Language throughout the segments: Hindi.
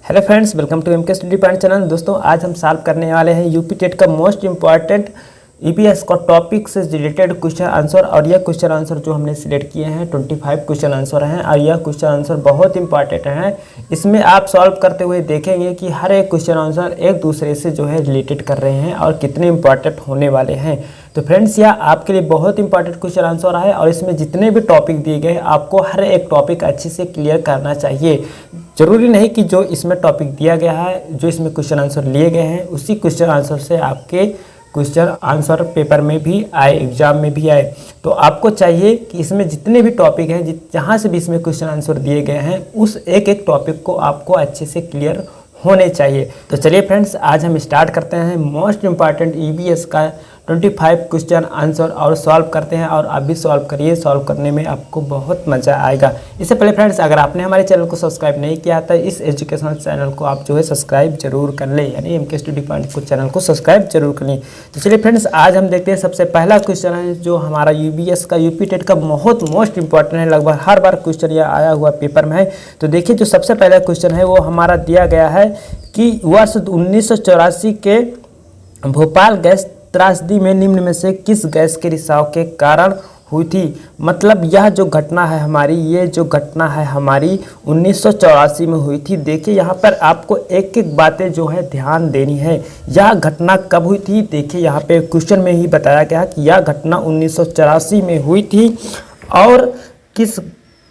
Hello friends, welcome to MK study point channel. दोस्तों, आज हम सॉल्व करने वाले हैं यूपी टेट का मोस्ट इंपॉर्टेंट ईपीएस का टॉपिक से रिलेटेड क्वेश्चन आंसर। और यह क्वेश्चन आंसर जो हमने सिलेक्ट किए हैं 25 क्वेश्चन आंसर हैं और यह क्वेश्चन आंसर बहुत इंपॉर्टेंट हैं। इसमें आप सॉल्व करते हुए देखेंगे कि हर एक क्वेश्चन आंसर एक दूसरे से जो है रिलेटेड कर रहे हैं और कितने इंपॉर्टेंट होने वाले हैं। तो फ्रेंड्स, यह आपके लिए बहुत इंपॉर्टेंट क्वेश्चन आंसर है और इसमें जितने भी टॉपिक दिए गए आपको हर एक टॉपिक अच्छे से क्लियर करना चाहिए। जरूरी नहीं कि जो इसमें टॉपिक दिया गया है, जो इसमें क्वेश्चन आंसर लिए गए हैं, उसी क्वेश्चन आंसर से आपके क्वेश्चन आंसर पेपर में भी आए, एग्जाम में भी आए। तो आपको चाहिए कि इसमें जितने भी टॉपिक हैं, जहाँ से भी इसमें क्वेश्चन आंसर दिए गए हैं, उस एक एक टॉपिक को आपको अच्छे से क्लियर होने चाहिए। तो चलिए फ्रेंड्स, आज हम स्टार्ट करते हैं मोस्ट इम्पॉर्टेंट ईवीएस का 25 क्वेश्चन आंसर और सॉल्व करते हैं। और आप भी सॉल्व करिए, सॉल्व करने में आपको बहुत मज़ा आएगा। इससे पहले फ्रेंड्स, अगर आपने हमारे चैनल को सब्सक्राइब नहीं किया तो इस एजुकेशनल चैनल को आप जो है सब्सक्राइब जरूर कर लें, यानी एमके स्टडी पॉइंट को चैनल को सब्सक्राइब जरूर कर लें। तो चलिए फ्रेंड्स, आज हम देखते हैं सबसे पहला क्वेश्चन है जो हमारा यूपीएस का यूपी टेट का बहुत मोस्ट इंपॉर्टेंट है। लगभग हर बार क्वेश्चन यह आया हुआ पेपर में है। तो देखिए, जो सबसे पहला क्वेश्चन है वो हमारा दिया गया है कि वर्ष 1984 के भोपाल गैस त्रासदी में निम्न में से किस गैस के रिसाव के कारण हुई थी। मतलब यह जो घटना है हमारी, ये जो घटना है हमारी 1984 में हुई थी। देखिए, यहाँ पर आपको एक एक बातें जो है ध्यान देनी है। यह घटना कब हुई थी? देखिए, यहाँ पे क्वेश्चन में ही बताया गया कि यह घटना 1984 में हुई थी। और किस,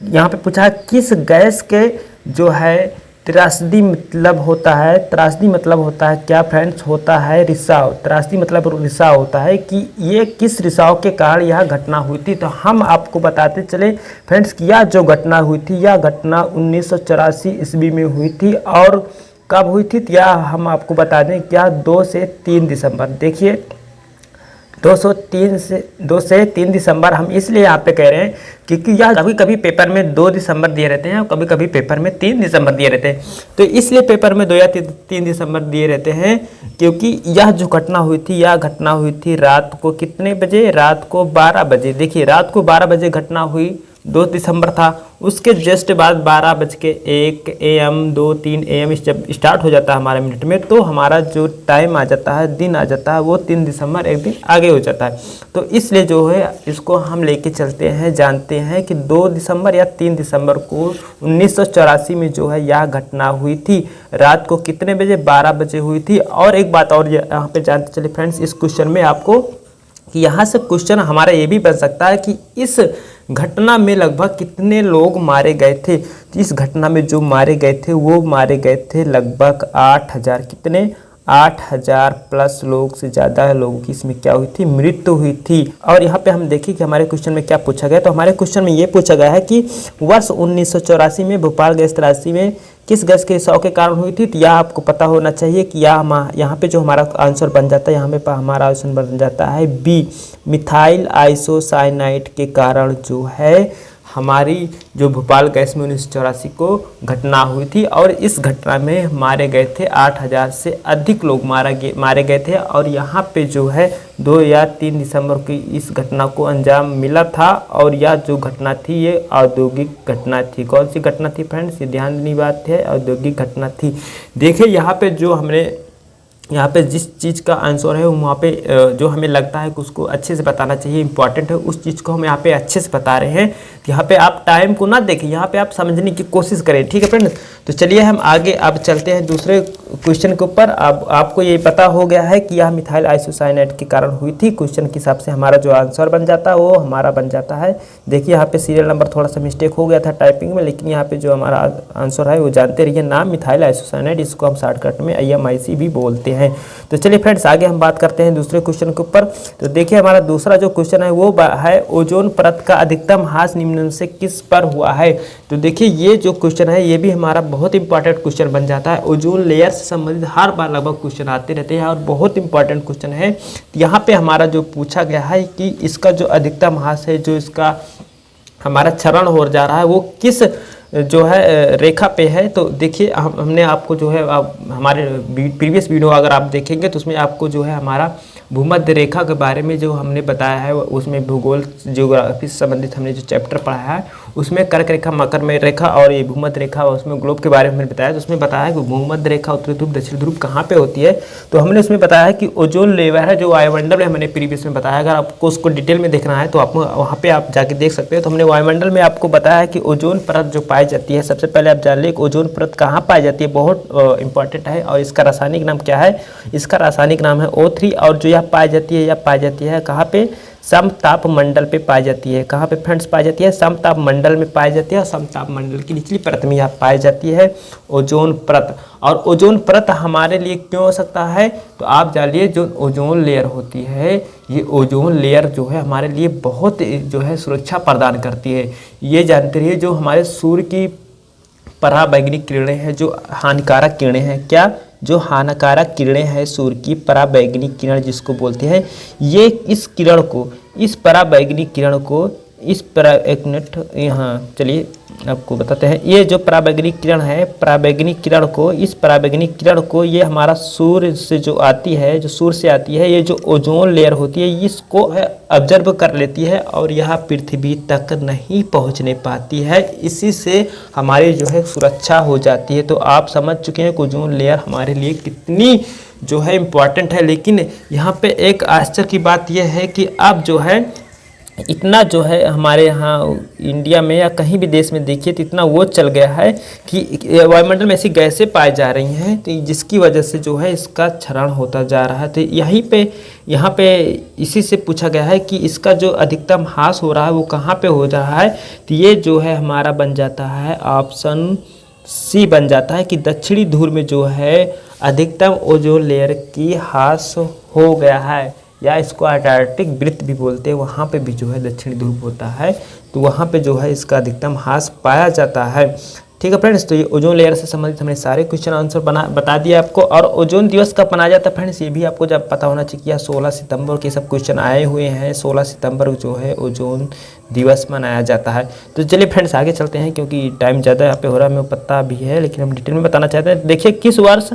यहाँ पे पूछा है किस गैस के जो है त्रासदी मतलब होता है। त्रासदी मतलब होता है क्या फ्रेंड्स? होता है रिसाव। त्रासदी मतलब रिसाव होता है कि ये किस रिसाव के कारण यह घटना हुई थी। तो हम आपको बताते चले फ्रेंड्स कि यह जो घटना हुई थी, यह घटना 1984 ईस्वी में हुई थी। और कब हुई थी? यह हम आपको बता दें क्या 2 से 3 दिसंबर। देखिए, 2 से 3 दिसंबर हम इसलिए यहाँ पे कह रहे हैं क्योंकि यह कभी कभी पेपर में 2 दिसंबर दिए रहते हैं और कभी कभी पेपर में 3 दिसंबर दिए रहते हैं। तो इसलिए पेपर में 2 या 3 दिसंबर दिए रहते हैं क्योंकि यह जो घटना हुई थी, यह घटना हुई थी रात को कितने बजे? रात को 12 बजे। देखिए, रात को 12 बजे घटना हुई, 2 दिसंबर था। उसके जस्ट बाद 12:01 AM 2-3 AM जब स्टार्ट हो जाता है हमारे मिनट में, तो हमारा जो टाइम आ जाता है, दिन आ जाता है, वो 3 दिसंबर एक दिन आगे हो जाता है। तो इसलिए जो है इसको हम लेके चलते हैं, जानते हैं कि 2 दिसंबर या 3 दिसंबर को 1984 में जो है यह घटना हुई थी। रात को कितने बजे? 12 बजे हुई थी। और एक बात और यहाँ पे जानते चले फ्रेंड्स, इस क्वेश्चन में आपको कि यहाँ से क्वेश्चन हमारा ये भी बन सकता है कि इस घटना में लगभग कितने लोग मारे गए थे। इस घटना में जो मारे गए थे वो मारे गए थे लगभग 8000। कितने? 8000 प्लस लोग से ज़्यादा लोगों की इसमें क्या हुई थी? मृत्यु हुई थी। और यहाँ पे हम देखिए कि हमारे क्वेश्चन में क्या पूछा गया। तो हमारे क्वेश्चन में ये पूछा गया है कि वर्ष 1984 में भोपाल गैस त्रासदी में किस गैस के रिसाव के कारण हुई थी। तो यह आपको पता होना चाहिए कि यहाँ पे जो हमारा आंसर बन जाता है, यहाँ पे हमारा आंसर बन जाता है बी, मिथाइल आइसोसाइनाइड के कारण जो है हमारी जो भोपाल गैस में 1984 को घटना हुई थी। और इस घटना में मारे गए थे 8000 से अधिक लोग मारे गए थे। और यहाँ पे जो है 2 या 3 दिसंबर की इस घटना को अंजाम मिला था। और यह जो घटना थी ये औद्योगिक घटना थी। कौन सी घटना थी फ्रेंड्स? ये ध्यान देने बात है, औद्योगिक घटना थी। देखिए, यहाँ पे जो हमने यहाँ पे जिस चीज़ का आंसर है वहाँ पे जो हमें लगता है कि उसको अच्छे से बताना चाहिए, इंपॉर्टेंट है, उस चीज़ को हम यहाँ पे अच्छे से बता रहे हैं। तो यहाँ पे आप टाइम को ना देखें, यहाँ पे आप समझने की कोशिश करें, ठीक है फ्रेंड्स। तो चलिए हम आगे अब चलते हैं दूसरे क्वेश्चन के ऊपर। अब आपको ये पता हो गया है कि यह मिथाइल आइसोसाइनाइड के कारण हुई थी। क्वेश्चन के हिसाब से हमारा जो आंसर बन जाता है वो हमारा बन जाता है। देखिए, यहाँ पे सीरियल नंबर थोड़ा सा मिस्टेक हो गया था टाइपिंग में, लेकिन यहाँ पे जो हमारा आंसर है वो जानते रहिए, नाम मिथाइल आइसोसाइनाइड, इसको हम शॉर्टकट में IMIC भी बोलते हैं। तो चलिए फ्रेंड्स, आगे हम बात करते हैं दूसरे क्वेश्चन के ऊपर। तो देखिए, हमारा दूसरा जो क्वेश्चन है वो है ओजोन परत का अधिकतम ह्रास निम्न से किस पर हुआ है। तो देखिए, ये जो क्वेश्चन है ये भी हमारा बहुत इंपॉर्टेंट क्वेश्चन बन जाता है। ओजोन लेयर से संबंधित हर बार लगभग क्वेश्चन आते रहते हैं और बहुत इंपॉर्टेंट क्वेश्चन है। यहाँ पे हमारा जो पूछा गया है कि इसका जो अधिकतम ह्रास है, जो इसका हमारा क्षरण हो जा रहा है, वो किस जो है रेखा पे है। तो देखिए, हमने आपको जो है हमारे प्रीवियस वीडियो अगर आप देखेंगे तो उसमें आपको जो है हमारा भूमध्य रेखा के बारे में जो हमने बताया है, उसमें भूगोल जियोग्राफी से संबंधित हमने जो चैप्टर पढ़ा है उसमें कर्क रेखा, मकर में रेखा और ये भूमध्य रेखा, उसमें ग्लोब के बारे में मैंने बताया। तो उसमें बताया कि भूमध्य रेखा उत्तरी ध्रुव दक्षिण ध्रुव कहाँ पे होती है। तो हमने उसमें बताया कि ओजोन लेयर है जो वायुमंडल में, हमने प्रीवियस में बताया। अगर आपको उसको डिटेल में देखना है तो आप वहाँ पे आप जाके देख सकते हो। तो हमने वायुमंडल में आपको बताया कि ओजोन परत जो पाई जाती है, सबसे पहले आप जान लें कि ओजोन परत कहाँ पाई जाती है, बहुत इंपॉर्टेंट है। और इसका रासायनिक नाम क्या है, इसका रासायनिक नाम है O3। और जो यह पाई जाती है, यह पाई जाती है कहाँ पे, समताप मंडल पे पाई जाती है। कहाँ पे फ्रेंड्स पाई जाती है, समताप मंडल में पाई जाती है। और समताप मंडल की निचली परत में यह पाई जाती है ओजोन परत। और ओजोन परत हमारे लिए क्यों हो सकता है, तो आप जानिए जो ओजोन लेयर होती है, ये ओजोन लेयर जो है हमारे लिए बहुत जो है सुरक्षा प्रदान करती है। ये जानते रहिए जो हमारे सूर्य की पराबैंगनी किरणें हैं, जो हानिकारक किरणें हैं, क्या, जो हानिकारक किरणें हैं सूर्य की पराबैंगनी किरण जिसको बोलते हैं, ये इस किरण को, इस पराबैंगनी किरण को, इस परा, एक मिनट यहाँ चलिए आपको बताते हैं। ये जो पराबैंगनी किरण है, पराबैंगनी किरण को, इस पराबैंगनी किरण को ये हमारा सूर्य से जो आती है, जो सूर्य से आती है, ये जो ओजोन लेयर होती है इसको है ऑब्जर्व कर लेती है और यह पृथ्वी तक नहीं पहुंचने पाती है। इसी से हमारी जो है सुरक्षा हो जाती है। तो आप समझ चुके हैं कि ओजोन लेयर हमारे लिए कितनी जो है इम्पॉर्टेंट है। लेकिन यहाँ पे एक आश्चर्य की बात यह है कि अब जो है इतना जो है हमारे यहाँ इंडिया में या कहीं भी देश में देखिए तो इतना वो चल गया है कि वायुमंडल में ऐसी गैसें पाई जा रही हैं, तो जिसकी वजह से जो है इसका क्षरण होता जा रहा है। तो यहाँ पे इसी से पूछा गया है कि इसका जो अधिकतम ह्रास हो रहा है वो कहाँ पे हो रहा है। तो ये जो है हमारा बन जाता है ऑप्शन सी बन जाता है कि दक्षिणी ध्रुव में जो है अधिकतम ओजोन लेयर की ह्रास हो गया है, या इसको अंटार्कटिक वृत्त भी बोलते हैं। वहाँ पे भी जो है दक्षिणी ध्रुव होता है, तो वहाँ पे जो है इसका अधिकतम ह्रास पाया जाता है। ठीक है फ्रेंड्स, तो ये ओजोन लेयर से संबंधित हमने सारे क्वेश्चन आंसर बता दिए आपको। और ओजोन दिवस कब मनाया जाता है फ्रेंड्स, ये भी आपको जब पता होना चाहिए। 16 सितंबर के सब क्वेश्चन आए हुए हैं, 16 सितंबर जो है ओजोन दिवस मनाया जाता है। तो चलिए फ्रेंड्स आगे चलते हैं, क्योंकि टाइम ज़्यादा यहाँ पे हो रहा है, हमें पता भी है, लेकिन हम डिटेल में बताना चाहते हैं। देखिए किस वर्ष,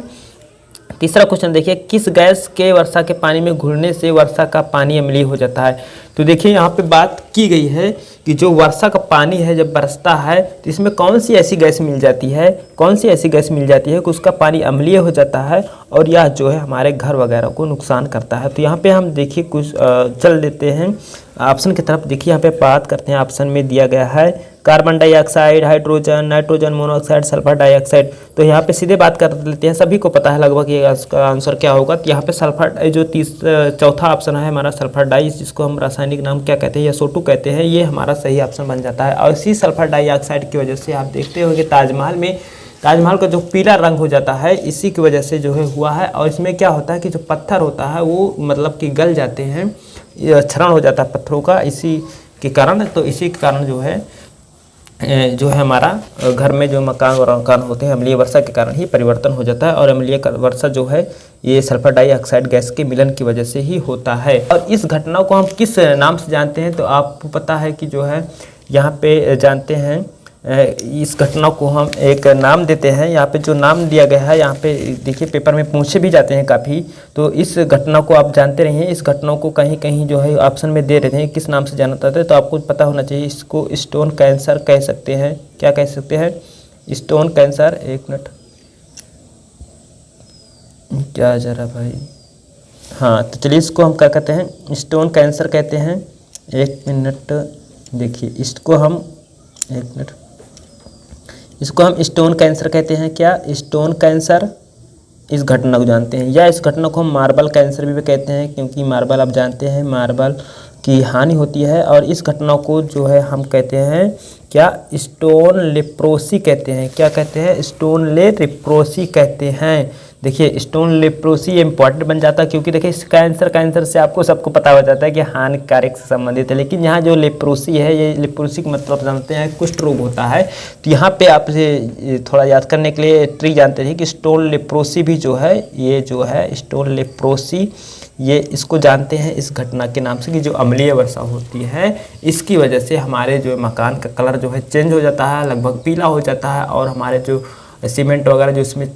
तीसरा क्वेश्चन देखिए, किस गैस के वर्षा के पानी में घुलने से वर्षा का पानी अम्लीय हो जाता है। तो देखिए यहाँ पे बात की गई है कि जो वर्षा का पानी है जब बरसता है तो इसमें कौन सी ऐसी गैस मिल जाती है, कौन सी ऐसी गैस मिल जाती है कि उसका पानी अम्लीय हो जाता है और यह जो है हमारे घर वगैरह को नुकसान करता है। तो यहाँ पे हम देखिए कुछ चल देते हैं ऑप्शन की तरफ। देखिए यहाँ पे बात करते हैं, ऑप्शन में दिया गया है carbon dioxide, hydrogen, nitrogen monoxide, sulphur dioxide. तो यहाँ पे सीधे बात कर लेते हैं, सभी को पता है लगभग ये इसका आंसर क्या होगा। तो यहाँ पे सल्फर, जो चौथा ऑप्शन है हमारा सल्फर डाई, जिसको हम रासायनिक नाम क्या कहते हैं या SO2 कहते हैं, ये हमारा सही ऑप्शन बन जाता है। और इसी सल्फर डाइऑक्साइड की वजह से आप देखते होंगे ताजमहल का जो पीला रंग हो जाता है, इसी की वजह से जो है हुआ है। और इसमें क्या होता है कि जो पत्थर होता है वो मतलब कि गल जाते हैं, क्षरण हो जाता है पत्थरों का, इसी के कारण। तो इसी के कारण जो है हमारा घर में जो मकान और मकान होते हैं अम्लीय वर्षा के कारण ही परिवर्तन हो जाता है। और अम्लीय वर्षा जो है ये सल्फर डाइऑक्साइड गैस के मिलन की वजह से ही होता है। और इस घटना को हम किस नाम से जानते हैं, तो आपको पता है कि जो है यहाँ पे जानते हैं, इस घटना को हम एक नाम देते हैं। यहाँ पे जो नाम दिया गया है, यहाँ पे देखिए पेपर में पूछे भी जाते हैं काफ़ी। तो इस घटना को आप जानते रहिए, इस घटना को कहीं कहीं जो है ऑप्शन में दे रहे हैं किस नाम से जाना जाता है, तो आपको पता होना चाहिए। इसको स्टोन कैंसर कह सकते हैं। क्या कह सकते हैं, स्टोन कैंसर। एक मिनट, क्या जरा भाई, हाँ तो चलिए इसको हम क्या कहते हैं, स्टोन कैंसर कहते हैं। एक मिनट देखिए, इसको हम एक मिनट, इसको हम स्टोन कैंसर कहते हैं। क्या, स्टोन कैंसर, इस घटना को जानते हैं। या इस घटना को हम मार्बल कैंसर भी कहते हैं, क्योंकि मार्बल आप जानते हैं मार्बल की हानि होती है। और इस घटना को जो है हम कहते हैं क्या, स्टोन लेप्रोसी कहते हैं। क्या कहते हैं, स्टोन लेप्रोसी कहते हैं। देखिए स्टोन लेप्रोसी इंपॉर्टेंट बन जाता है, क्योंकि देखिए कैंसर से आपको सबको पता हो जाता है कि हानिकारक से संबंधित है। लेकिन यहाँ जो लेप्रोसी है, ये लेप्रोसी का मतलब जानते हैं कुष्ठ रोग होता है। तो यहाँ पे आपसे थोड़ा याद करने के लिए ट्रिक जानते हैं कि स्टोन लेप्रोसी भी जो है, ये जो है स्टोन लेप्रोसी, ये इसको जानते हैं इस घटना के नाम से कि जो अम्लीय वर्षा होती है इसकी वजह से हमारे जो मकान का कलर जो है चेंज हो जाता है, लगभग पीला हो जाता है। और हमारे जो सीमेंट वगैरह जो इसमें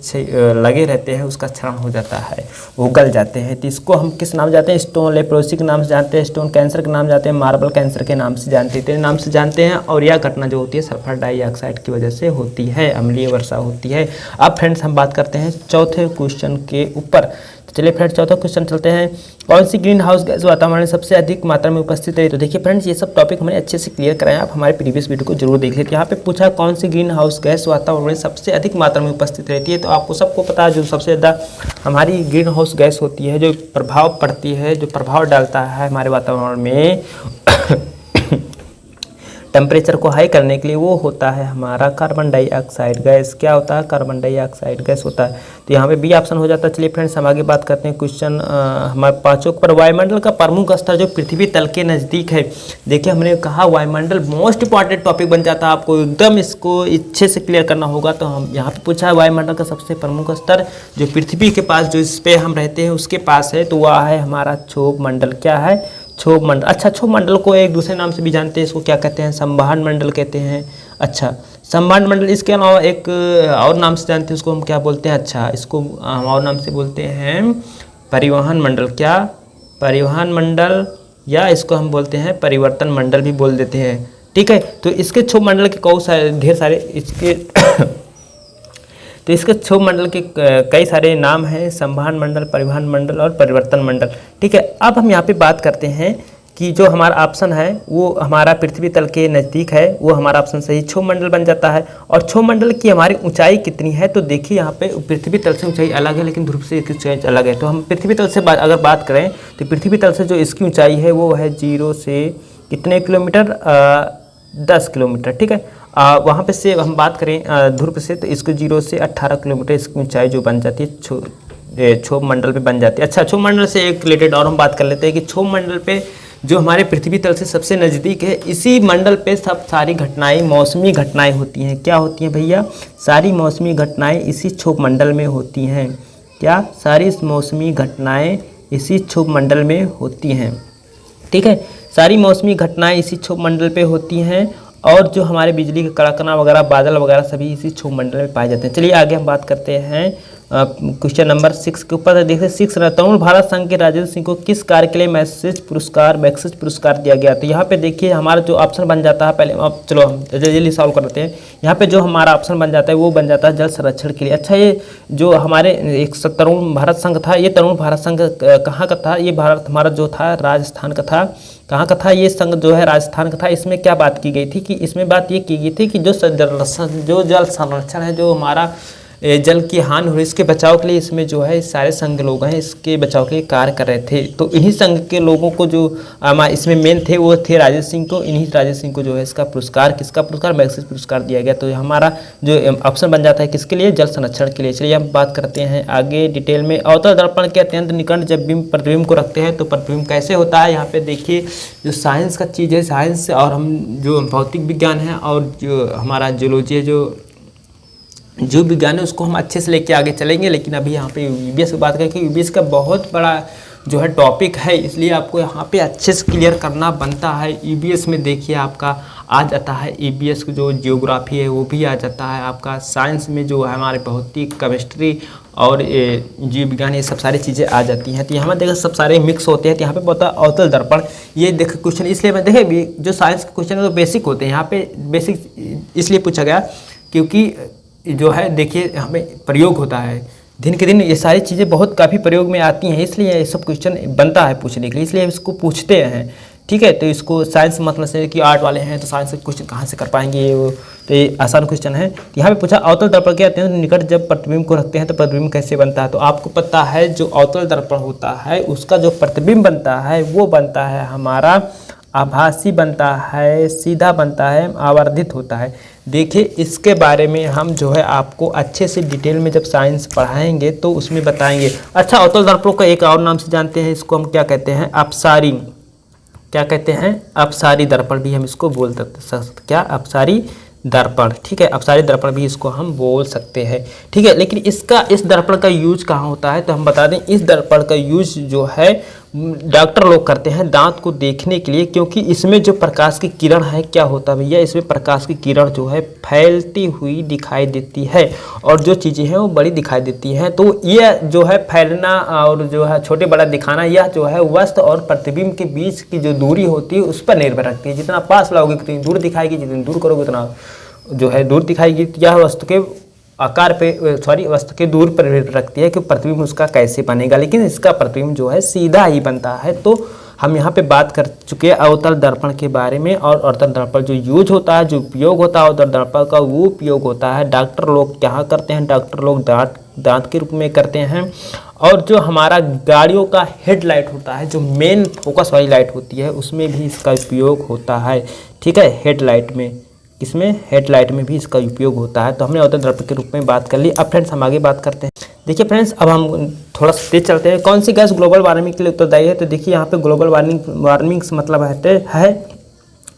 लगे रहते हैं उसका क्षरण हो जाता है, वो गल जाते हैं। तो इसको हम किस नाम जानते हैं? स्टोन लेप्रोसी के नाम से जानते हैं, स्टोन कैंसर के नाम जानते हैं, मार्बल कैंसर के नाम से जानते हैं, नाम से जानते हैं। और यह घटना जो होती है सल्फर डाइऑक्साइड की वजह से होती है, अम्लीय वर्षा होती है। अब फ्रेंड्स हम बात करते हैं चौथे क्वेश्चन के ऊपर। चलिए फ्रेंड्स चौथा क्वेश्चन चलते हैं। कौन सी ग्रीन हाउस गैस वातावरण में सबसे अधिक मात्रा में उपस्थित है? तो देखिए फ्रेंड्स, ये सब टॉपिक हमने अच्छे से क्लियर कराया, आप हमारे प्रीवियस वीडियो को जरूर देख लीजिए। यहाँ पे पूछा कौन सी ग्रीन हाउस गैस वातावरण में सबसे अधिक मात्रा में उपस्थित रहती है। तो आपको सबको पता है जो सबसे ज़्यादा हमारी ग्रीन हाउस गैस होती है, जो प्रभाव पड़ती है, जो प्रभाव डालता है हमारे वातावरण में टेम्परेचर को हाई करने के लिए, वो होता है हमारा कार्बन डाइऑक्साइड गैस। क्या होता है? कार्बन डाइऑक्साइड गैस होता है। तो यहाँ पे बी ऑप्शन हो जाता है। चलिए फ्रेंड्स हम आगे बात करते हैं क्वेश्चन हमारे पाँचों पर। वायुमंडल का प्रमुख स्तर जो पृथ्वी तल के नज़दीक है। देखिए हमने कहा वायुमंडल मोस्ट इंपॉर्टेंट टॉपिक बन जाता है, आपको एकदम इसको अच्छे से क्लियर करना होगा। तो हम यहाँ पे पूछा है वायुमंडल का सबसे प्रमुख स्तर जो पृथ्वी के पास, जो इस पर हम रहते हैं उसके पास है, तो वह है हमारा क्षोभ मंडल। क्या है? क्षोभ मंडल। अच्छा, क्षोभ मंडल को एक दूसरे नाम से भी जानते हैं, इसको क्या कहते हैं? संवहन मंडल कहते हैं। अच्छा, संवहन मंडल। इसके अलावा एक और नाम से जानते हैं, उसको हम क्या बोलते हैं? अच्छा, इसको हम और नाम से बोलते हैं परिवहन मंडल। क्या? परिवहन मंडल, या इसको हम बोलते हैं परिवर्तन मंडल भी बोल देते हैं। ठीक है, तो इसके क्षोभ मंडल के कई सारे ढेर सारे इसके तो इसके क्षोभ मंडल के कई सारे नाम हैं, संवहन मंडल, परिवहन मंडल और परिवर्तन मंडल। ठीक है, अब हम यहाँ पे बात करते हैं कि जो हमारा ऑप्शन है वो हमारा पृथ्वी तल के नज़दीक है, वो हमारा ऑप्शन सही क्षोभ मंडल बन जाता है। और क्षोभ मंडल की हमारी ऊंचाई कितनी है? तो देखिए यहाँ पे पृथ्वी तल से ऊंचाई अलग है, लेकिन ध्रुव से इसकी ऊंचाई अलग है। तो हम पृथ्वी तल से अगर बात करें तो पृथ्वी तल से जो इसकी ऊँचाई है वो है 0 से कितने किलोमीटर? 10 किलोमीटर। ठीक है, वहाँ पे से हम बात करें ध्रुव से, तो इसको 0 से 18 किलोमीटर इसकी ऊंचाई जो बन जाती है क्षोभ मंडल पे बन जाती है। अच्छा, क्षोभ मंडल से एक रिलेटेड और हम बात कर लेते हैं कि क्षोभ मंडल पे जो हमारे पृथ्वी तल से सबसे नज़दीक है, इसी मंडल पे सब सारी घटनाएं, मौसमी घटनाएं होती हैं। क्या होती हैं भैया? सारी मौसमी घटनाएं इसी क्षोभ मंडल में होती हैं। क्या? सारी मौसमी घटनाएं इसी क्षोभ मंडल में होती हैं। ठीक है, सारी मौसमी घटनाएं इसी क्षोभ मंडल पे होती हैं। और जो हमारे बिजली के कड़कना वगैरह, बादल वगैरह सभी इसी क्षोभ मंडल में पाए जाते हैं। चलिए आगे हम बात करते हैं क्वेश्चन नंबर 6 के ऊपर। देखिए 6 तरुण भारत संघ के राजेंद्र सिंह को किस कार्य के लिए मैक्सेस पुरस्कार दिया गया? तो यहाँ पे देखिए हमारा जो ऑप्शन बन जाता है, पहले अब चलो हम जल्दी सॉल्व कर लेते हैं। यहाँ पे जो हमारा ऑप्शन बन जाता है वो बन जाता है जल संरक्षण के लिए। अच्छा, ये जो हमारे एक तरुण भारत संघ था, ये तरुण भारत संघ कहाँ का था? ये भारत हमारा जो था राजस्थान का था। कहाँ का था ये संघ? जो है राजस्थान का था। इसमें क्या बात की गई थी कि इसमें बात ये की गई थी कि जो जल संरक्षण है, जो हमारा जल की हानि हो रही है, इसके बचाव के लिए इसमें जो है सारे संघ लोग हैं इसके बचाव के लिए कार्य कर रहे थे। तो इन्हीं संघ के लोगों को जो इसमें मेन थे वो थे राजेंद्र सिंह को। इन्हीं राजेंद्र सिंह को जो है इसका पुरस्कार, किसका पुरस्कार? मैक्सेस पुरस्कार दिया गया। तो हमारा जो ऑप्शन बन जाता है किसके लिए? जल संरक्षण के लिए। चलिए हम बात करते हैं आगे डिटेल में। अवतल दर्पण के अत्यंत निकट जब बिंब प्रतिबिंब को रखते हैं तो प्रतिबिंब कैसे होता है? यहाँ पे देखिए जो साइंस का चीज़ है, साइंस और हम जो भौतिक विज्ञान है और जो हमारा जियोलॉजी है, जो विज्ञान है, उसको हम अच्छे से लेके आगे चलेंगे। लेकिन अभी यहाँ पे यूबीएस की बात करें कि यूबीएस का बहुत बड़ा जो है टॉपिक है, इसलिए आपको यहाँ पे अच्छे से क्लियर करना बनता है। ईबीएस में देखिए आपका आ जाता है, ईबीएस की जो जियोग्राफी है वो भी आ जाता है आपका। साइंस में जो है हमारे भौतिक, केमिस्ट्री और जीव विज्ञान, ये सब सारी चीज़ें आ जाती हैं। तो यहाँ देखो सब सारे मिक्स होते हैं। तो यहाँ पे पता अवतल दर्पण, ये देखो क्वेश्चन इसलिए मैं देखे जो साइंस के क्वेश्चन है वो बेसिक होते हैं। यहाँ पे बेसिक इसलिए पूछा गया क्योंकि जो है देखिए हमें प्रयोग होता है दिन के दिन, ये सारी चीज़ें बहुत काफ़ी प्रयोग में आती हैं, इसलिए ये सब क्वेश्चन बनता है पूछने के लिए, इसलिए इसको पूछते हैं। ठीक है, तो इसको साइंस मतलब से कि आर्ट वाले हैं तो साइंस के क्वेश्चन कहाँ से कर पाएंगे, तो ये आसान क्वेश्चन है। तो यहाँ पे पूछा अवतल दर्पण के अत्यंत निकट जब प्रतिबिंब को रखते हैं तो प्रतिबिंब कैसे बनता है? तो आपको पता है जो अवतल दर्पण होता है उसका जो प्रतिबिंब बनता है वो बनता है हमारा आभासी बनता है, सीधा बनता है, आवर्धित होता है। देखिए इसके बारे में हम जो है आपको अच्छे से डिटेल में जब साइंस पढ़ाएंगे तो उसमें बताएंगे। अच्छा, अवतल दर्पण का एक और नाम से जानते हैं, इसको हम क्या कहते हैं? अपसारी। क्या कहते हैं? अपसारी दर्पण भी हम इसको बोल सकते। क्या? अपसारी दर्पण। ठीक है, अपसारी दर्पण भी इसको हम बोल सकते हैं। ठीक है, लेकिन इस दर्पण का यूज कहाँ होता है? तो हम बता दें इस दर्पण का यूज जो है डॉक्टर लोग करते हैं दांत को देखने के लिए, क्योंकि इसमें जो प्रकाश की किरण है क्या होता है भैया, इसमें प्रकाश की किरण जो है फैलती हुई दिखाई देती है और जो चीज़ें हैं वो बड़ी दिखाई देती हैं। तो ये जो है फैलना और जो है छोटे बड़ा दिखाना, यह जो है वस्तु और प्रतिबिंब के बीच की जो दूरी होती है उस पर निर्भर रखती है। जितना पास लाओगे उतनी दूर दिखाएगी, जितनी दूर करोगे उतना जो है दूर दिखाएगी। यह वस्तु के आकार पे वस्तु के दूर पर निर्भर रखती है कि प्रतिबिंब उसका कैसे बनेगा, लेकिन इसका प्रतिबिंब जो है सीधा ही बनता है। तो हम यहाँ पे बात कर चुके हैं अवतल दर्पण के बारे में, और अवतल दर्पण जो यूज होता है, जो उपयोग होता है अवतल दर्पण का, वो उपयोग होता है डॉक्टर लोग क्या करते हैं, डॉक्टर लोग दांत के रूप में करते हैं। और जो हमारा गाड़ियों का हेडलाइट होता है, जो मेन फोकस वाली लाइट होती है, उसमें भी इसका उपयोग होता है। ठीक है, हेडलाइट में, इसमें हेडलाइट में भी इसका उपयोग होता है। तो हमने अवतल दर्पण के रूप में बात कर ली। अब फ्रेंड्स हम आगे बात करते हैं। देखिए फ्रेंड्स, अब हम थोड़ा सा तेज चलते हैं। कौन सी गैस ग्लोबल वार्मिंग के लिए उत्तरदायी है? तो देखिए यहाँ पे ग्लोबल वार्मिंग से मतलब है।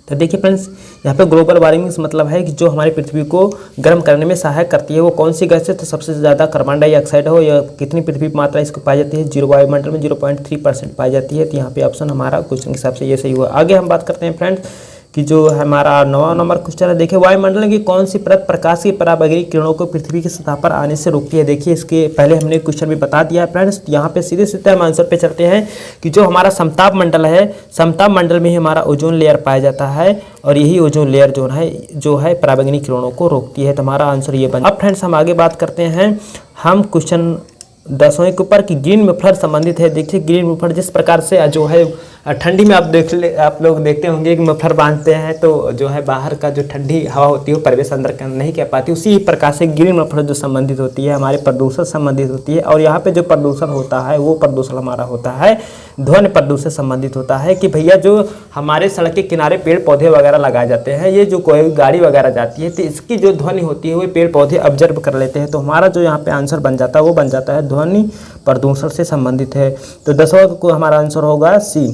तो देखिए फ्रेंड्स, यहाँ पे ग्लोबल वार्मिंग से मतलब है कि जो हमारी पृथ्वी को गर्म करने में सहायक करती है वो कौन सी गैस है? तो सबसे ज़्यादा कार्बन डाइऑक्साइड हो, या कितनी पृथ्वी की मात्रा इसको पाई जाती है? 0 वायुमंडल में 0.3% पाई जाती है। तो यहाँ पे ऑप्शन हमारा क्वेश्चन के हिसाब से ये सही हुआ। आगे हम बात करते हैं फ्रेंड्स कि जो हमारा 9वां नंबर क्वेश्चन है। देखिए, वायुमंडल की कौन सी परत प्रकाश की पराबैंगनी किरणों को पृथ्वी की सतह पर आने से रोकती है? देखिए, इसके पहले हमने क्वेश्चन भी बता दिया है फ्रेंड्स। यहाँ पे सीधे सीधे हम आंसर पे चलते हैं कि जो हमारा समताप मंडल है, समताप मंडल में ही हमारा ओजोन लेयर पाया जाता है और यही ओजोन लेयर जो है पराबैंगनी किरणों को रोकती है। तो हमारा आंसर ये बना। अब फ्रेंड्स हम आगे बात करते हैं, हम क्वेश्चन 10वें के ऊपर कि ग्रीन मफलर संबंधित है। देखिए, ग्रीन मफलर जिस प्रकार से जो है ठंडी में आप लोग देखते होंगे कि मफलर बांधते हैं तो जो है बाहर का जो ठंडी हवा होती है वो प्रवेश अंदर नहीं कर पाती, उसी प्रकार से ग्रीन मफलर जो संबंधित होती है हमारे प्रदूषण संबंधित होती है। और यहाँ पे जो प्रदूषण होता है वो प्रदूषण हमारा होता है ध्वनि प्रदूषण संबंधित होता है कि भैया जो हमारे सड़क के किनारे पेड़ पौधे वगैरह लगाए जाते हैं, ये जो कोई गाड़ी वगैरह जाती है तो इसकी जो ध्वनि होती है वो पेड़ पौधे ऑब्जर्व कर लेते हैं। तो हमारा जो यहाँ पे आंसर बन जाता है वो बन जाता है ध्वनि प्रदूषण से संबंधित है। तो 10वां को हमारा आंसर होगा सी।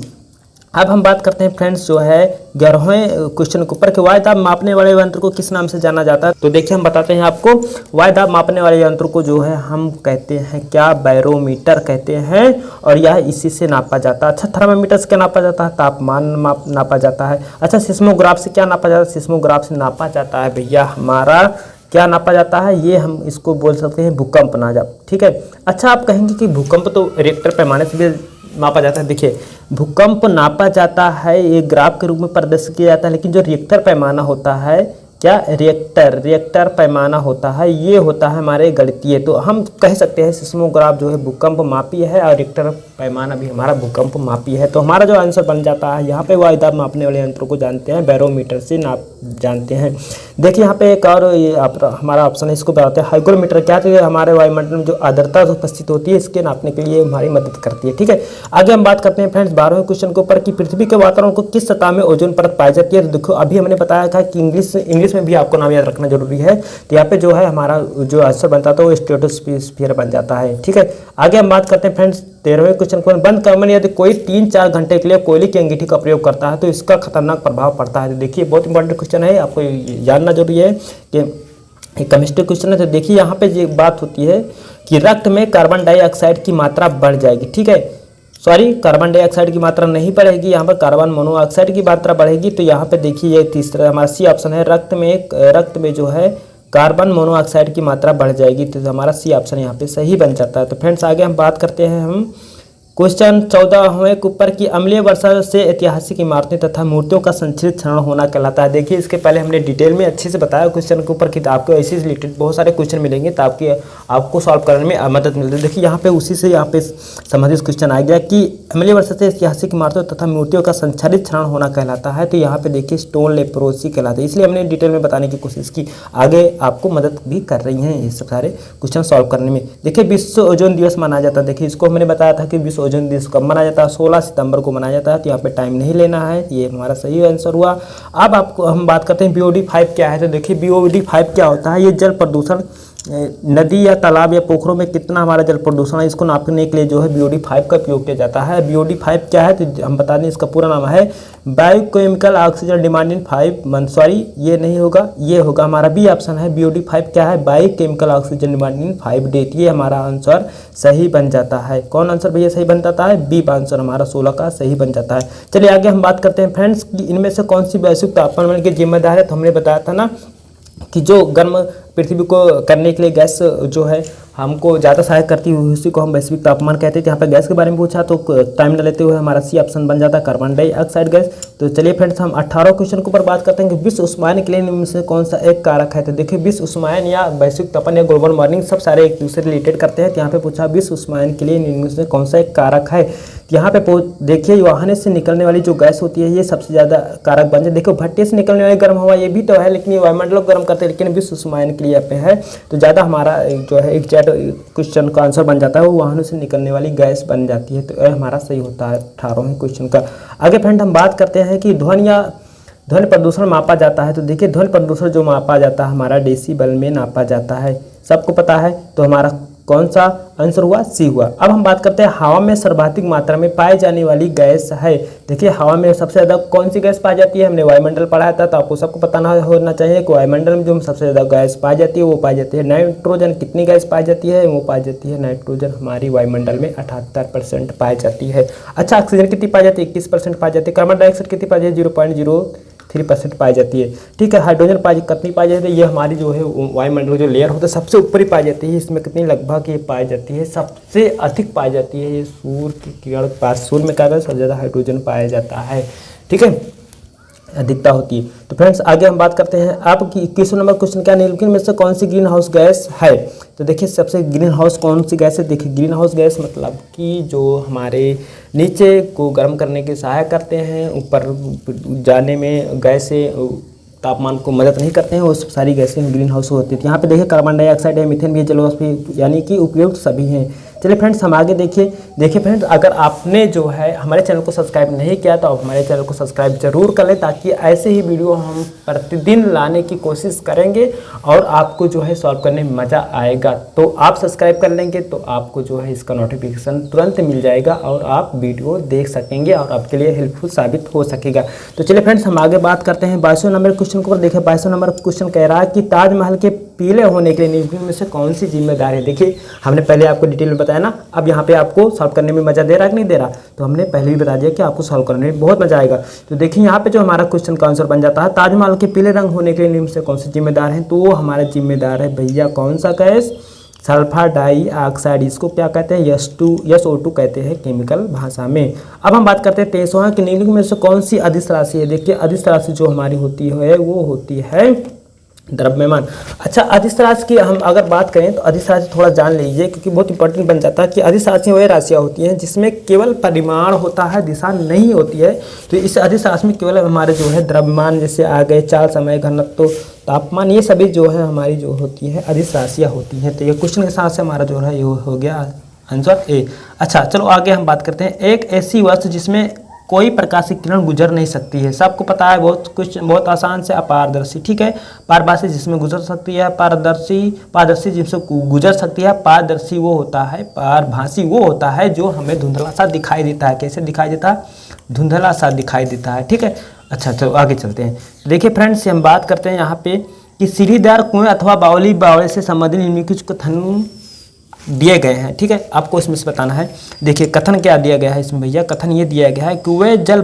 अब हम बात करते हैं फ्रेंड्स जो है 11वें क्वेश्चन के ऊपर कि वायुदाब मापने वाले यंत्र को किस नाम से जाना जाता है? तो देखिए हम बताते हैं आपको, वायुदाब मापने वाले यंत्र को जो है हम कहते हैं क्या? बैरोमीटर कहते हैं। और यह इसी से नापा जाता है। अच्छा, थर्मामीटर से क्या नापा जाता है? तापमान नापा जाता है। अच्छा, सिस्मोग्राफ से क्या नापा जाता है? सिस्मोग्राफ से नापा जाता है भैया हमारा क्या नापा जाता है? ये हम इसको बोल सकते हैं भूकंप नाप। ठीक है। अच्छा, आप कहेंगे कि भूकंप तो रिएक्टर पैमाने से भी मापा जाता है। देखिए, भूकंप नापा जाता है, ये ग्राफ के रूप में प्रदर्शित किया जाता है, लेकिन जो रिएक्टर पैमाना होता है क्या? रिएक्टर पैमाना होता है, ये होता है हमारे गणितीय। तो हम कह सकते हैं सिस्मोग्राफ जो है भूकंप मापी है और रिएक्टर पैमाना भी हमारा भूकंप मापी है। तो हमारा जो आंसर बन जाता है यहाँ पे वायुदाब मापने वाले यंत्रों को जानते हैं बैरोमीटर से नाप जानते हैं। देखिए यहाँ पे एक और हमारा ऑप्शन है, इसको बताते हैं हाइग्रोमीटर। क्या है? हमारे वायुमंडल में जो आर्द्रता उपस्थित होती है इसके नापने के लिए हमारी मदद करती है। ठीक है, आगे हम बात करते हैं फ्रेंड्स 12वें क्वेश्चन के ऊपर कि पृथ्वी के वातावरण को किस सतह में ओजोन परत पाई जाती है? तो देखो, अभी हमने बताया था कि इंग्लिश में भी आपको नाम याद रखना जरूरी है। तो यहाँ पे जो है हमारा जो आंसर बनता था वो स्ट्रेटोस्फीयर बन जाता है। ठीक है, आगे हम बात करते हैं फ्रेंड्स 13वें क्वेश्चन को। बंद कमरे में यदि कोई 3-4 घंटे के लिए कोयले की अंगीठी का प्रयोग करता है तो इसका खतरनाक प्रभाव पड़ता है। तो देखिए, बहुत इंपॉर्टेंट क्वेश्चन है, आपको जानना जरूरी है कि केमिस्ट्री क्वेश्चन है। तो देखिए यहाँ पे ये बात होती है कि रक्त में कार्बन डाइऑक्साइड की मात्रा बढ़ जाएगी। ठीक है, सॉरी, कार्बन डाइऑक्साइड की मात्रा नहीं बढ़ेगी, यहाँ पर कार्बन मोनोऑक्साइड की मात्रा बढ़ेगी। तो यहाँ पे देखिए ये तीसरा हमारा सी ऑप्शन है, रक्त में जो है कार्बन मोनोऑक्साइड की मात्रा बढ़ जाएगी। तो हमारा सी ऑप्शन यहाँ पे सही बन जाता है। तो फ्रेंड्स आगे हम बात करते हैं हम क्वेश्चन 14वें के ऊपर की अम्लीय वर्षा से ऐतिहासिक इमारतें तथा मूर्तियों का संक्षिप्त क्षरण होना कहलाता है। देखिए, इसके पहले हमने डिटेल में अच्छे से बताया क्वेश्चन के ऊपर कि आपको ऐसे रिलेटेड बहुत सारे क्वेश्चन मिलेंगे तो आपको सॉल्व करने में मदद मिलती है। देखिए यहाँ पे उसी से यहाँ पे संबंधित क्वेश्चन आ गया कि अम्लीय वर्षा से ऐतिहासिक इमारतों तथा मूर्तियों का संचारित क्षरण होना कहलाता है। तो यहाँ पे देखिए स्टोन लेप्रोसी कहलाता है, इसलिए हमने डिटेल में बताने की कोशिश की, आगे आपको मदद भी कर रही हैं ये सब सारे क्वेश्चन सॉल्व करने में। देखिए, विश्व ओजोन दिवस मनाया जाता है। देखिए, इसको हमने बताया था कि विश्व ओजोन दिवस कब मनाया जाता है? 16 सितंबर को मनाया जाता है। तो यहाँ पे टाइम नहीं लेना है, ये हमारा सही आंसर हुआ। अब आपको हम बात करते हैं BOD5 क्या है। तो देखिए BOD5 क्या होता है? ये जल प्रदूषण नदी या तालाब या पोखरों में कितना हमारा जल प्रदूषण है, इसको नापने के लिए जो है BOD 5 का उपयोग किया जाता है। BOD 5 क्या है तो हम बता दें, इसका पूरा नाम है बायोकेमिकल ऑक्सीजन डिमांडिंग 5 सॉरी ये नहीं होगा, ये होगा हमारा बी ऑप्शन है। BOD 5 क्या है, बायोकेमिकल ऑक्सीजन डिमांडिंग 5 डेट, ये हमारा आंसर सही बन जाता है। कौन आंसर भैया सही बन जाता है, बी आंसर हमारा 16 का सही बन जाता है। चलिए आगे हम बात करते हैं फ्रेंड्स कि इनमें से कौन सी वैश्विक तापमान की जिम्मेदार है। तो हमने बताया था ना कि जो गर्म पृथ्वी को करने के लिए गैस जो है हमको ज़्यादा सहायक करती है उसी को हम वैश्विक तापमान कहते हैं। यहाँ पे गैस के बारे में पूछा तो टाइम न लेते हुए हमारा सी ऑप्शन बन जाता है, कार्बन डाइऑक्साइड गैस। तो चलिए फ्रेंड्स हम 18 क्वेश्चन के ऊपर बात करते हैं कि विश्व उष्मायन के लिए इनमें से कौन सा एक कारक है। तो देखिए विश्व उष्मायन या वैश्विक तापमान या ग्लोबल वार्मिंग सब सारे एक दूसरे रिलेटेड करते हैं। तो यहाँ पे पूछा विश्व उष्मायन के लिए इनमें से कौन सा एक कारक है। यहाँ पे देखिए वाहन से निकलने वाली जो गैस होती है ये सबसे ज़्यादा कारक बन जाए। देखो भट्टे से निकलने वाली गर्म हवा ये भी तो है, लेकिन ये वायुमंडल को गर्म करते हैं, लेकिन विश्व उष्मायन के लिए पे है तो ज़्यादा हमारा जो है एग्जैक्ट क्वेश्चन का आंसर बन जाता है वो वाहनों से निकलने वाली गैस बन जाती है। तो यह हमारा सही होता है 18वें क्वेश्चन का। आगे फ्रेंड हम बात करते हैं कि ध्वनि प्रदूषण मापा जाता है। तो देखिए ध्वनि प्रदूषण जो मापा जाता है हमारा डेसिबल में नापा जाता है, सबको पता है। तो हमारा कौन सा आंसर हुआ, सी हुआ। अब हम बात करते हैं हवा में सर्वाधिक मात्रा में पाई जाने वाली गैस है। देखिए हवा में सबसे ज़्यादा कौन सी गैस पाई जाती है, हमने वायुमंडल पढ़ाया था तो आपको सबको पता होना चाहिए कि वायुमंडल में जो सबसे ज़्यादा गैस पाई जाती है वो पाई जाती है नाइट्रोजन। कितनी गैस पाई जाती है, वो पाई जाती है नाइट्रोजन हमारी वायुमंडल में 78% पाई जाती है। अच्छा ऑक्सीजन कितनी पाई जाती है, 21% पाई जाती है। कार्बन डाइऑक्साइड कितनी पाई जाती है, 0.03% पाई जाती है। ठीक है, हाइड्रोजन कितनी पाई जाती है, ये हमारी जो है वायुमंडल जो लेयर होता है सबसे ऊपर ही पाई जाती है। इसमें कितनी लगभग ये पाई जाती है, सबसे अधिक पाई जाती है ये सूर्य की किरण के पास। सूर्य में क्या सबसे ज़्यादा हाइड्रोजन पाया जाता है, ठीक है, अधिकता होती है। तो फ्रेंड्स आगे हम बात करते हैं आपकी 21 नंबर क्वेश्चन क्या, निम्नलिखित में से कौन सी ग्रीन हाउस गैस है। तो देखिए सबसे ग्रीन हाउस कौन सी गैस है, देखिए ग्रीन हाउस गैस मतलब कि जो हमारे नीचे को गर्म करने के सहायक करते हैं, ऊपर जाने में गैसें तापमान को मदद नहीं करते हैं, वो सारी गैसें ग्रीन हाउस होती है। यहाँ पे देखिए कार्बन डाइऑक्साइड है, मीथेन भी है, जलवाष्प यानी कि उपयुक्त सभी हैं। चलिए फ्रेंड्स हम आगे देखिए फ्रेंड्स अगर आपने जो है हमारे चैनल को सब्सक्राइब नहीं किया तो आप हमारे चैनल को सब्सक्राइब जरूर कर लें, ताकि ऐसे ही वीडियो हम प्रतिदिन लाने की कोशिश करेंगे और आपको जो है सॉल्व करने में मज़ा आएगा। तो आप सब्सक्राइब कर लेंगे तो आपको जो है इसका नोटिफिकेशन तुरंत मिल जाएगा और आप वीडियो देख सकेंगे और आपके लिए हेल्पफुल साबित हो सकेगा। तो चलिए फ्रेंड्स हम आगे बात करते हैं 22 नंबर क्वेश्चन को। देखिए 22 नंबर क्वेश्चन कह रहा है कि ताजमहल के पीले होने के लिए निम्नलिखित में से कौन सी जिम्मेदार है। देखिए हमने पहले आपको डिटेल में बताया ना, अब यहाँ पे आपको सॉल्व करने में मजा दे रहा है कि नहीं दे रहा, तो हमने पहले ही बता दिया कि आपको सॉल्व करने में बहुत मजा आएगा। तो देखिए यहाँ पे जो हमारा क्वेश्चन का आंसर बन जाता है ताजमहल के पीले रंग होने के लिए निम्न से कौन सी जिम्मेदार है। तो वो हमारा जिम्मेदार है भैया कौन सा गैस, सल्फर डाइऑक्साइड, इसको क्या कहते हैं, SO2 कहते हैं केमिकल भाषा में। अब हम बात करते हैं 23वां कि निम्नलिखित में से कौन सी अदिश राशि है। देखिए अदिश राशि जो हमारी होती है वो होती है द्रव्यमान। अच्छा अदिश राशि की हम अगर बात करें तो अदिश राशि थोड़ा जान लीजिए, क्योंकि बहुत इंपॉर्टेंट बन जाता है कि अदिश राशि वह राशियाँ होती हैं जिसमें केवल परिमाण होता है, दिशा नहीं होती है। तो इस अदिश राशि में केवल हमारे जो है द्रव्यमान जैसे आ गए, चाल, समय, घनत्व, तापमान, ये सभी जो है हमारी जो होती है अदिश राशियाँ होती हैं। तो ये क्वेश्चन के साथ से हमारा जो है ये हो गया आंसर ए। अच्छा चलो आगे हम बात करते हैं एक ऐसी वस्तु जिसमें कोई प्रकाश की किरण गुजर नहीं सकती है। सबको पता है बहुत आसान से, अपारदर्शी, ठीक है, पारभासी जिसमें गुजर सकती है, पारदर्शी जिसमें गुजर सकती है, पारदर्शी वो होता है, पारभासी वो होता है जो हमें धुंधला सा दिखाई देता है। कैसे दिखाई देता है, धुंधला सा दिखाई देता है, ठीक है। अच्छा चलो आगे चलते हैं। देखिए फ्रेंड्स हम बात करते हैं यहाँ पे कि सीढ़ीदार कुएं अथवा बावड़ी से संबंधित निम्नलिखित कथन दिए गए हैं, ठीक है, आपको इसमें से बताना है। देखिए कथन क्या दिया गया है इसमें भैया, कथन ये दिया गया है कि वे जल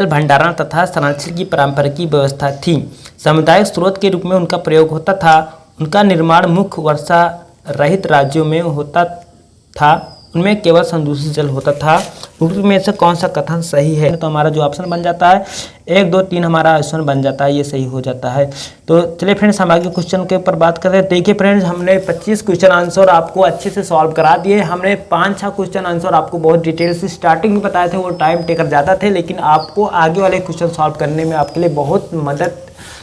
भंडारण तथा संरक्षण की पारंपरिक व्यवस्था थी। सामुदायिक स्रोत के रूप में उनका प्रयोग होता था। उनका निर्माण मुख्य वर्षा रहित राज्यों में होता था। उनमें केवल संदूषित जल होता था। उनमें से कौन सा कथन सही है। तो हमारा जो ऑप्शन बन जाता है 1, 2, 3 हमारा ऑप्शन बन जाता है, ये सही हो जाता है। तो चलिए फ्रेंड्स हम आगे क्वेश्चन के ऊपर बात करते हैं। देखिए फ्रेंड्स हमने 25 क्वेश्चन आंसर आपको अच्छे से सॉल्व करा दिए। हमने 5-6 क्वेश्चन आंसर आपको बहुत डिटेल से स्टार्टिंग में बताए थे, वो टाइम टेकर ज़्यादा थे, लेकिन आपको आगे वाले क्वेश्चन सॉल्व करने में आपके लिए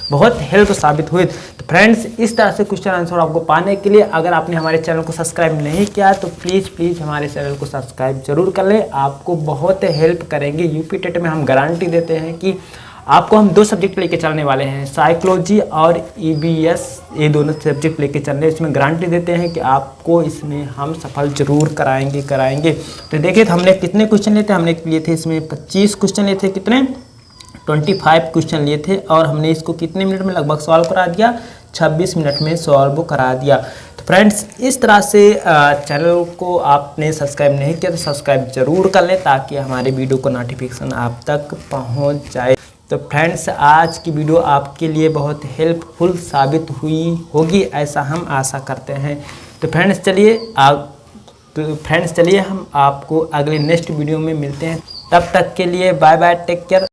बहुत हेल्प साबित हुई। तो फ्रेंड्स इस तरह से क्वेश्चन आंसर आपको पाने के लिए अगर आपने हमारे चैनल को सब्सक्राइब नहीं किया तो प्लीज़ हमारे चैनल को सब्सक्राइब जरूर कर लें, आपको बहुत हेल्प करेंगे। यूपी टेट में हम गारंटी देते हैं कि आपको हम 2 सब्जेक्ट लेके चलने वाले हैं, साइकोलॉजी और EVS, ये दोनों सब्जेक्ट लेके चल रहे हैं। इसमें गारंटी देते हैं कि आपको इसमें हम सफल जरूर कराएंगे। तो देखिए हमने कितने क्वेश्चन लिए थे, हमने लिए थे इसमें 25 क्वेश्चन लिए थे, कितने 25 क्वेश्चन लिए थे, और हमने इसको कितने मिनट में लगभग सॉल्व करा दिया, 26 मिनट में सॉल्व करा दिया। तो फ्रेंड्स इस तरह से चैनल को आपने सब्सक्राइब नहीं किया तो सब्सक्राइब जरूर कर लें ताकि हमारे वीडियो को नोटिफिकेशन आप तक पहुंच जाए। तो फ्रेंड्स आज की वीडियो आपके लिए बहुत हेल्पफुल साबित हुई होगी, ऐसा हम आशा करते हैं। तो फ्रेंड्स चलिए हम आपको अगले नेक्स्ट वीडियो में मिलते हैं, तब तक के लिए बाय बाय, टेक केयर।